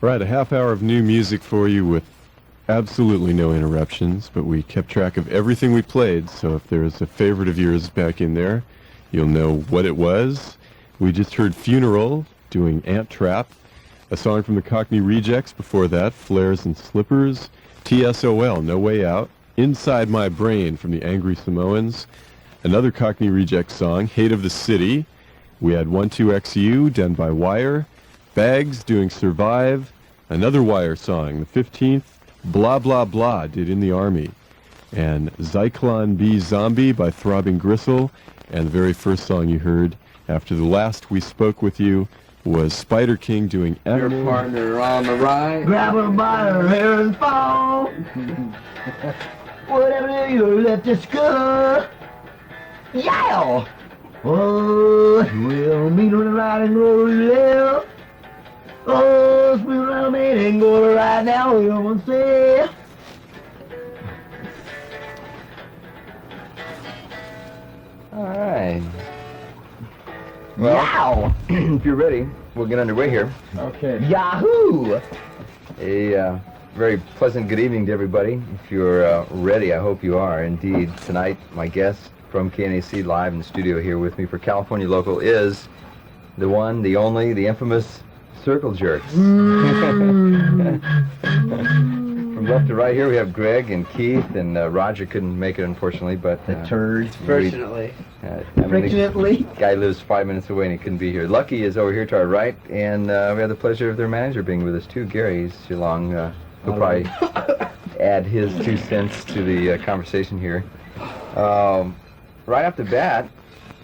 Right, a half hour of new music for you with absolutely no interruptions, but we kept track of everything we played, so if there's a favorite of yours back in there, you'll know what it was. We just heard Funeral doing Ant Trap, a song from the Cockney Rejects before that, Flares and Slippers, TSOL, No Way Out, Inside My Brain from the Angry Samoans, another Cockney Rejects song, Hate of the City. We had 12XU done by Wire, Bags doing Survive, another Wire song, the 15th, Blah Blah Blah did In the Army, and Zyklon B Zombie by Throbbing Gristle, and the very first song you heard after the last we spoke with you was Spider King doing Animal. Your partner on the right. Grab her by her hair and fall. Whatever you let this go. Yeah! Oh, we'll meet on the right and go to the left. Oh, spin around me and go to right now, we don't say. All right. Well, Yow! if you're ready, we'll get underway here. Okay. Yahoo! A very pleasant good evening to everybody. If you're ready, I hope you are indeed. Tonight, my guest from KNAC live in the studio here with me for California Local is the one, the only, the infamous Circle Jerks. From left to right here, we have Greg and Keith, and Roger couldn't make it, unfortunately, but... The turd. Fortunately. The guy lives 5 minutes away and he couldn't be here. Lucky is over here to our right, and we have the pleasure of their manager being with us, too. Gary's along. He'll probably add his 2 cents to the conversation here. Right off the bat,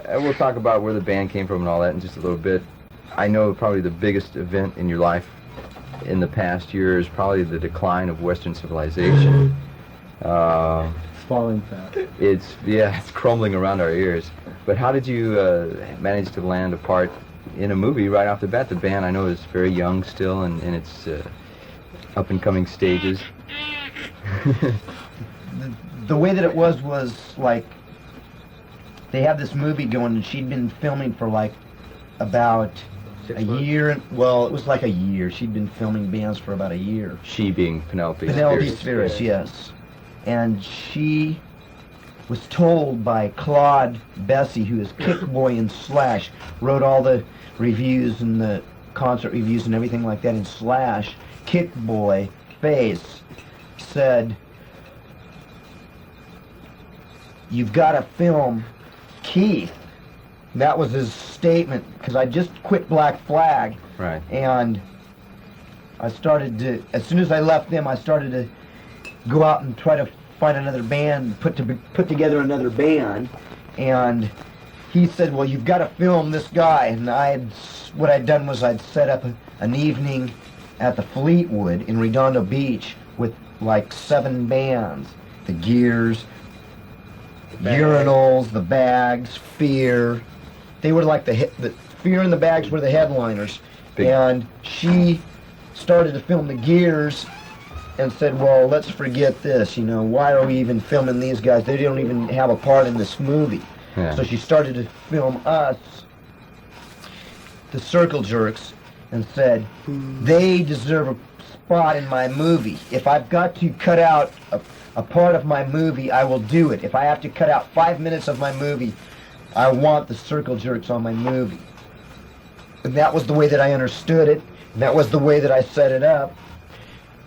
we'll talk about where the band came from and all that in just a little bit. I know probably the biggest event in your life in the past year is probably the decline of Western civilization. Falling fast. It's crumbling around our ears. But how did you manage to land a part in a movie right off the bat? The band, I know, is very young still in its up-and-coming stages. The way that it was like, they had this movie going and she'd been filming for like about 6 a months. year. Well, it was like a year. She'd been filming bands for about a year. She being Penelope Spheris, yes. And she was told by Claude Bessie, who is Kick Boy in Slash, wrote all the reviews and the concert reviews and everything like that in Slash. Kick Boy Face said, "You've got to film Keith." That was his statement, because I just quit Black Flag. Right. And I started to, as soon as I left them, I started to go out and try to find another band, put together another band. And he said, "Well, you've got to film this guy." And what I'd done was I'd set up an evening at the Fleetwood in Redondo Beach with like 7 bands. The Gears, Urinals, the Bags, Fear. They were like the Fear and the Bags were the headliners. And she started to film the Gears and said, "Well, let's forget this, why are we even filming these guys? They don't even have a part in this movie." Yeah. So she started to film us, the Circle Jerks, and said, "They deserve a spot in my movie. If I've got to cut out a part of my movie, I will do it. If I have to cut out 5 minutes of my movie, I want the Circle Jerks on my movie." And that was the way that I understood it. And that was the way that I set it up.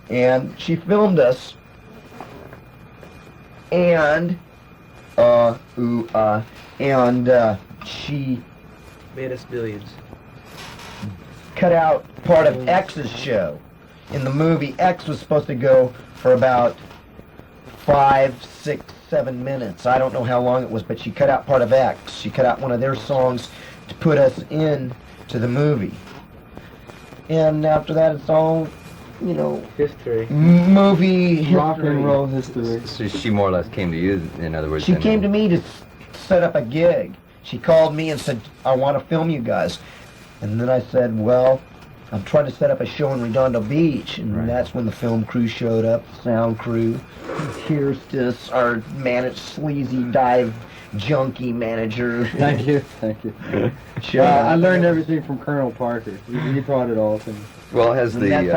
And she filmed us. And, she Made us billions. cut out part of X's show. In the movie, X was supposed to go for about 5, 6, 7 minutes. I don't know how long it was, but she cut out part of X. She cut out one of their songs to put us in to the movie. And after that, it's all, History. movie history. Rock and roll history. So she more or less came to you, in other words. She came to me to set up a gig. She called me and said, "I want to film you guys." And then I said, "Well, I'm trying to set up a show in Redondo Beach." And that's when the film crew showed up, the sound crew. Here's this, our sleazy dive junkie manager. Thank you. I learned everything from Colonel Parker. He brought it all to me. Well, has And the that's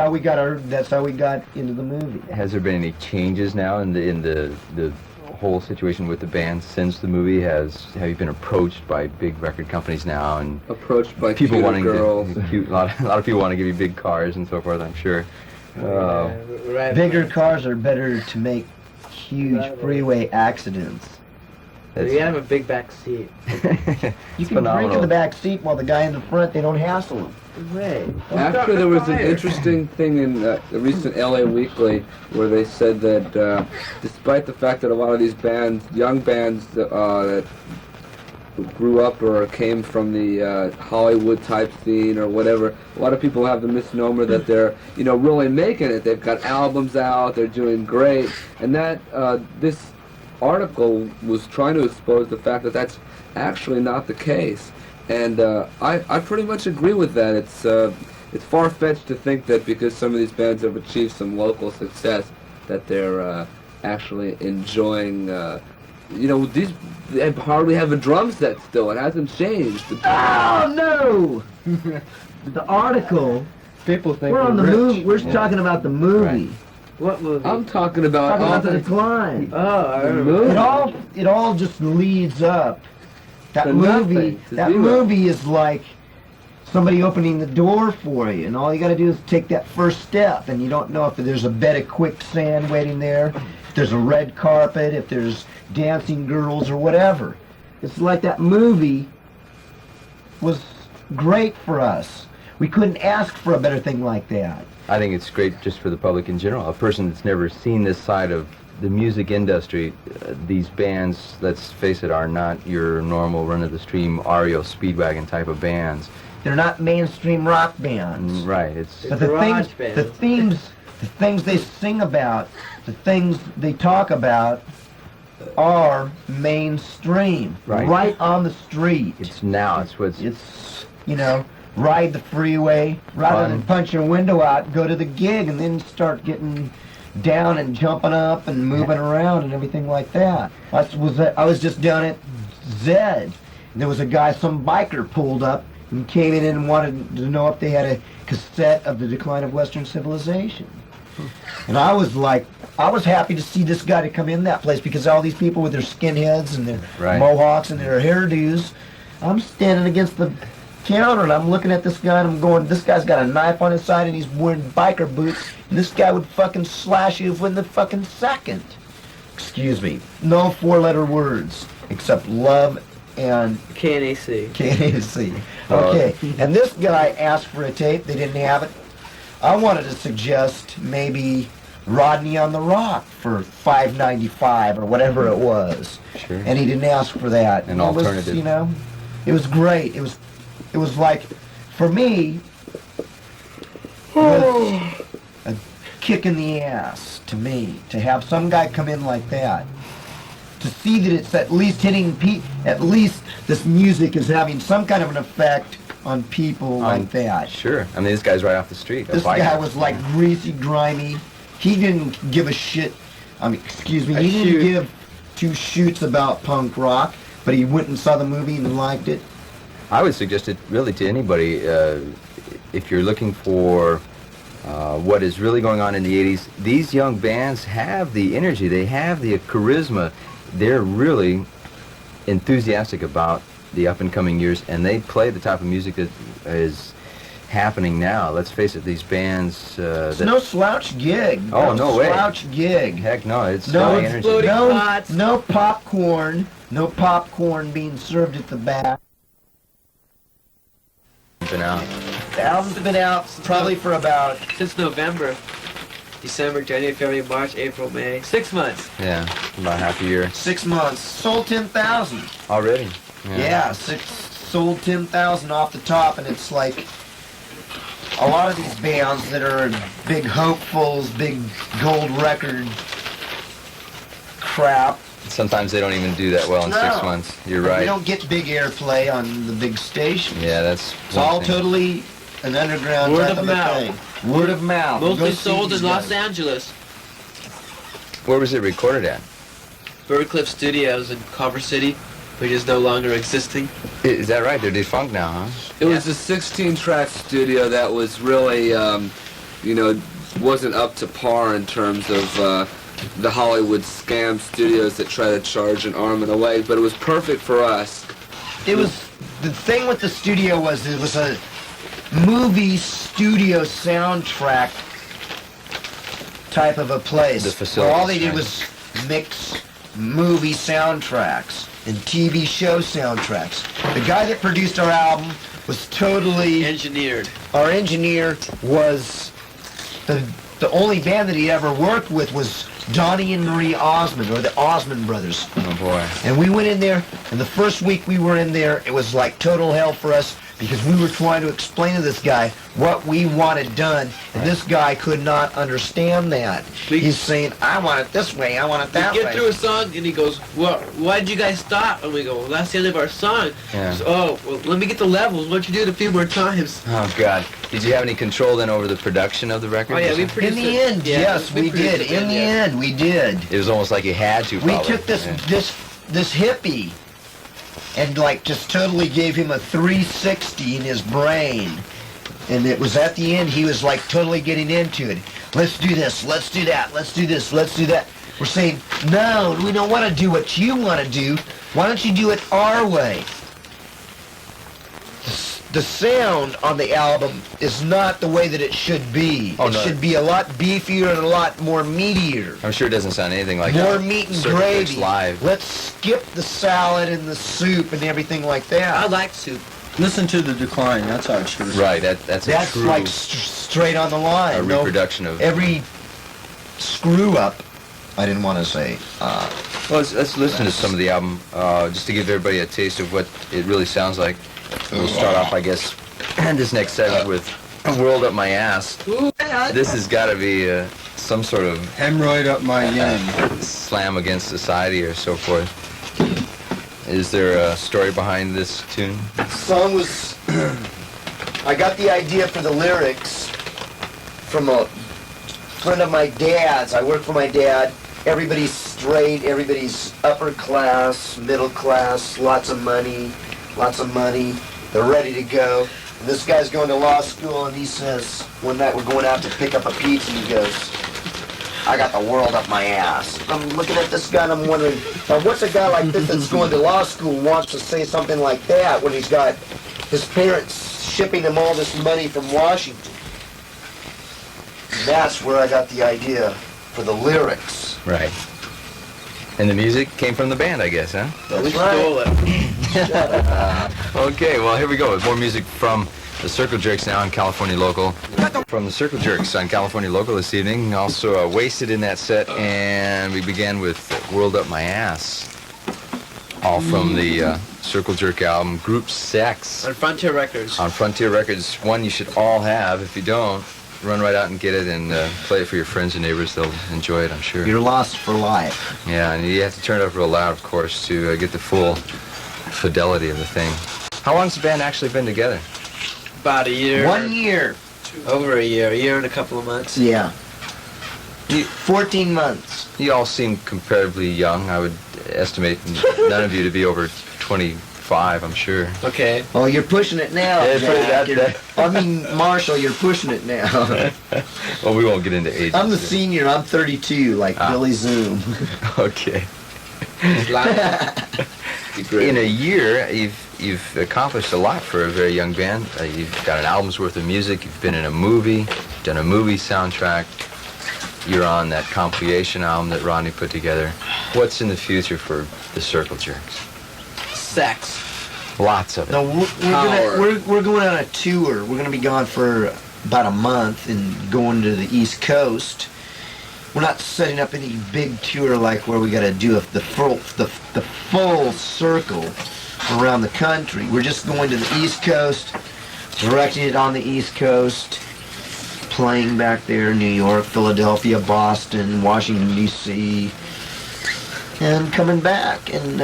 how we got into the movie. has there been any changes now in the whole situation with the band since the movie? Have you been approached by big record companies now and Approached by people cuter wanting girls. a lot of people want to give you big cars and so forth, I'm sure. Right. Bigger cars are better to make huge freeway accidents. You gotta have a big back seat. You can drink in the back seat while the guy in the front, they don't hassle him. Way. Actually, there was an interesting thing in the recent LA Weekly where they said that despite the fact that a lot of these bands, young bands that grew up or came from the Hollywood type scene or whatever, a lot of people have the misnomer that they're, really making it. They've got albums out, they're doing great, and that this article was trying to expose the fact that that's actually not the case. And I pretty much agree with that. It's far-fetched to think that because some of these bands have achieved some local success that they're actually enjoying. These they hardly have a drum set still. It hasn't changed. Oh no! The article. People think We're on the movie. We're talking about the movie. Right. What movie? I'm talking about Talking about the decline. Oh, I remember. It all just leads up. That To movie. nothing, to That zero. movie is like somebody opening the door for you, and all you got to do is take that first step, and you don't know if there's a bed of quicksand waiting there, if there's a red carpet, if there's dancing girls or whatever. It's like that movie was great for us. We couldn't ask for a better thing like that. I think it's great just for the public in general. A person that's never seen this side of the music industry, these bands, let's face it, are not your normal run-of-the-stream REO Speedwagon type of bands. They're not mainstream rock bands. Right, it's But the Garage things, bands. the things they sing about, the things they talk about, are mainstream. Right. On the street. it's now, it's what's It's ride the freeway rather than punch your window out, go to the gig, and then start getting down and jumping up and moving around and everything like that. I was just down at Zed, and there was a guy, some biker pulled up and came in and wanted to know if they had a cassette of The Decline of Western Civilization. And I was happy to see this guy to come in that place because all these people with their skinheads and their Right. mohawks and their hairdos, I'm standing against the counter and I'm looking at this guy and I'm going, this guy's got a knife on his side and he's wearing biker boots and this guy would fucking slash you within the fucking second. Excuse me. No four-letter words except love and KNAC. KNAC. Okay. And this guy asked for a tape. They didn't have it. I wanted to suggest maybe Rodney on the Rock for $5.95 or whatever it was. Sure. And he didn't ask for that. An It was, alternative. it was great. It was like, for me, it was a kick in the ass to me to have some guy come in like that. To see that it's at least hitting at least this music is having some kind of an effect on people like that. Sure. I mean, this guy's right off the street. This guy was like greasy, grimy. He didn't give a shit. He didn't give two shoots about punk rock, but he went and saw the movie and liked it. I would suggest it really to anybody if you're looking for what is really going on in the 80s. These young bands have the energy. They have the charisma. They're really enthusiastic about the up-and-coming years, and they play the type of music that is happening now. Let's face it, these bands... It's no slouch gig. Oh, no way. Slouch gig. Heck no, it's No high energy. exploding pots. No popcorn. No popcorn being served at the back. Been out. The album's been out probably for about... Since November. December, January, February, March, April, May. 6 months. Yeah, about half a year. 6 months. Sold 10,000. Already? Yeah, sold 10,000 off the top, and it's like a lot of these bands that are big hopefuls, big gold record crap. Sometimes they don't even do that well in 6 months. You're They right. don't get big airplay on the big stations. Yeah, that's It's one all thing. totally an underground Word type of of a mouth. thing. Word of mouth. Go Mostly see sold these in Los guys. Angeles. Where was it recorded at? Birdcliff Studios in Culver City. which is no longer existing. Is that right? They're defunct now, huh? It was a 16-track studio that was really, wasn't up to par in terms of the Hollywood scam studios that try to charge an arm and a leg, but it was perfect for us. It was, the thing with the studio was it was a movie studio soundtrack type of a place. The facilities, where all they did right. was mix movie soundtracks and TV show soundtracks. The guy that produced our album was totally... Engineered. Our engineer was... The only band that he ever worked with was Donnie and Marie Osmond, or the Osmond Brothers. Oh, boy. And we went in there, and the first week we were in there, it was like total hell for us, because we were trying to explain to this guy what we wanted done, and this guy could not understand that. He's saying, I want it this way, I want it that We way. get through a song, and he goes, well, why did you guys stop? And we go, well, that's the end of our song. Yeah. He goes, oh, well, let me get the levels. Why don't you do it a few more times? Oh, God. Did you have any control then over the production of the record? Oh, yeah, we In produced the it. end, Yeah, yes, we produced did. it, In the yeah. end, we did. It was almost like you had to, We probably. took this hippie and like just totally gave him a 360 in his brain. And it was at the end, he was like totally getting into it. Let's do this, let's do that, let's do this, let's do that. We're saying, no, we don't want to do what you want to do. Why don't you do it our way? The sound on the album is not the way that it should be. Oh, it no. should be a lot beefier and a lot more meatier. I'm sure it doesn't sound anything like More meat and Circle Jerks gravy. live. Let's skip the salad and the soup and everything like I that. like soup. Listen to the decline. That's how it should have. Right, that's a That's true like straight on the line. a reproduction of... Every screw up, I didn't want to say. Well, let's listen to some of the album, just to give everybody a taste of what it really sounds like. We'll start off, I guess, this next segment with World Up My Ass. This has got to be some sort of Hemorrhoid up my yin. slam against society or so forth. Is there a story behind this tune? Song was. I got the idea for the lyrics from a friend of my dad's. I work for my dad. Everybody's straight. Everybody's upper class, middle class, lots of money. They're ready to go. And this guy's going to law school, and he says, one night we're going out to pick up a pizza, and he goes, I got the world up my ass. I'm looking at this guy, and I'm wondering, now what's a guy like this that's going to law school wants to say something like that when he's got his parents shipping him all this money from Washington? And that's where I got the idea for the lyrics. Right. And the music came from the band, I guess, huh? We stole it. Okay, well, here we go with more music from the Circle Jerks now on California Local. From the Circle Jerks on California Local this evening. Also Wasted in that set, and we began with World Up My Ass. All from the Circle Jerk album, Group Sex. On Frontier Records. On Frontier Records, one you should all have. If you don't, run right out and get it and play it for your friends and neighbors. They'll enjoy it, I'm sure. You're lost for life. Yeah, and you have to turn it up real loud, of course, to get the full fidelity of the thing. How long's the band actually been together? About a year. 1 year. Over a year and a couple of months. Yeah. You, 14 months. you all seem comparatively young. I would estimate none of you to be over 25, I'm sure. Okay. Oh, you're pushing it now. Yeah, Jack. put it out I mean, Marshall, you're pushing it now. Well, we won't get into age. I'm the senior. I'm 32, like Billy Zoom. Okay. In a year, you've accomplished a lot for a very young band. You've got an album's worth of music. You've been in a movie, done a movie soundtrack. You're on that compilation album that Rodney put together. What's in the future for the Circle Jerks? Sex. Lots of it. No, we're going on a tour. We're going to be gone for about a month and going to the East Coast. We're not setting up any big tour like where we got to do the full circle around the country. We're just going to the East Coast, directing it on the East Coast, playing back there in New York, Philadelphia, Boston, Washington, D.C., and coming back. And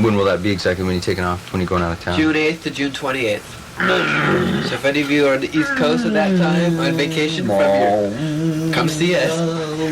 When will that be exactly? When you taking off? When you going out of town? June 8th to June 28th. So if any of you are on the East Coast at that time, on vacation from here, come see us.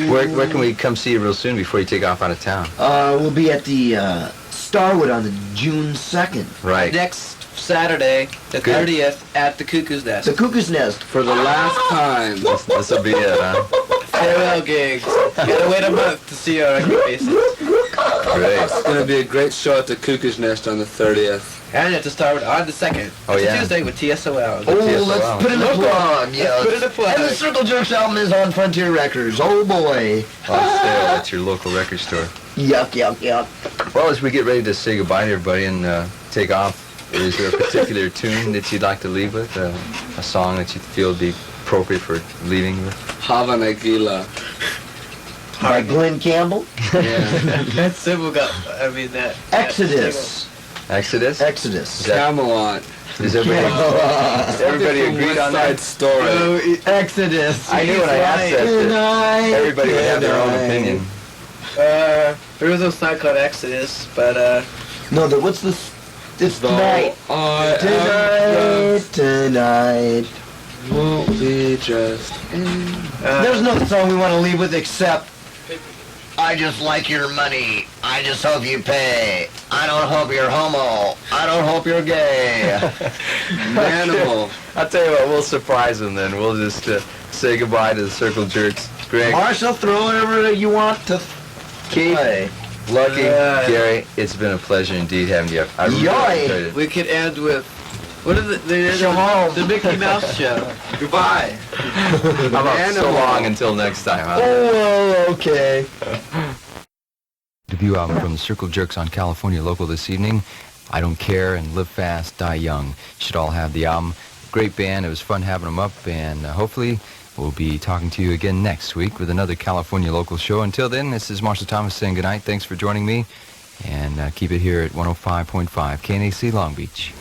Where can we come see you real soon before you take off out of town? we'll be at the Starwood on the June 2nd. Right. Next Saturday, the 30th, at the Cuckoo's Nest. The Cuckoo's Nest. For the last time. This will be it, huh? Farewell gigs. Gotta wait a month to see our ugly faces. Great. It's going to be a great show at the Cuckoo's Nest on the 30th. And at the Starwood on the 2nd. Oh, It's a yeah. Tuesday with TSOL. Oh, let's put in a plug. Yeah. Put in a plug. And the Circle Jerks album is on Frontier Records. Oh, boy. On sale at your local record store. Yuck, yuck, yuck. Well, as we get ready to say goodbye to everybody and take off, is there a particular tune that you'd like to leave with? A song that you feel would be appropriate for leaving with? Hava Nagila. By Glenn Campbell. Yeah. That symbol got, I mean, that... Exodus. Exodus? Exodus. Is that- Camelot. Does everybody agreed on that? Story. Exodus. I knew when I asked that, that everybody would have their own opinion. There was no song called Exodus, but, No, what's this? It's Though tonight. I Tonight. won't be just There's no song we want to leave with except I just like your money. I just hope you pay. I don't hope you're homo. I don't hope you're gay. Animal. I'll tell you what, we'll surprise them then. We'll just say goodbye to the Circle Jerks. Greg, Marshall, throw whatever you want to Keith, play. Lucky, Gary, it's been a pleasure indeed having you. I really Yoy. enjoyed it. we could end with... What is it? Shalom. The Mickey Mouse Show. Goodbye. How about so long until next time, huh? Oh, okay. Debut album from the Circle Jerks on California Local this evening. I Don't Care and Live Fast, Die Young. You should all have the album. Great band. It was fun having them up, and hopefully we'll be talking to you again next week with another California Local show. Until then, this is Marshall Thomas saying goodnight. Thanks for joining me, and keep it here at 105.5 KNAC Long Beach.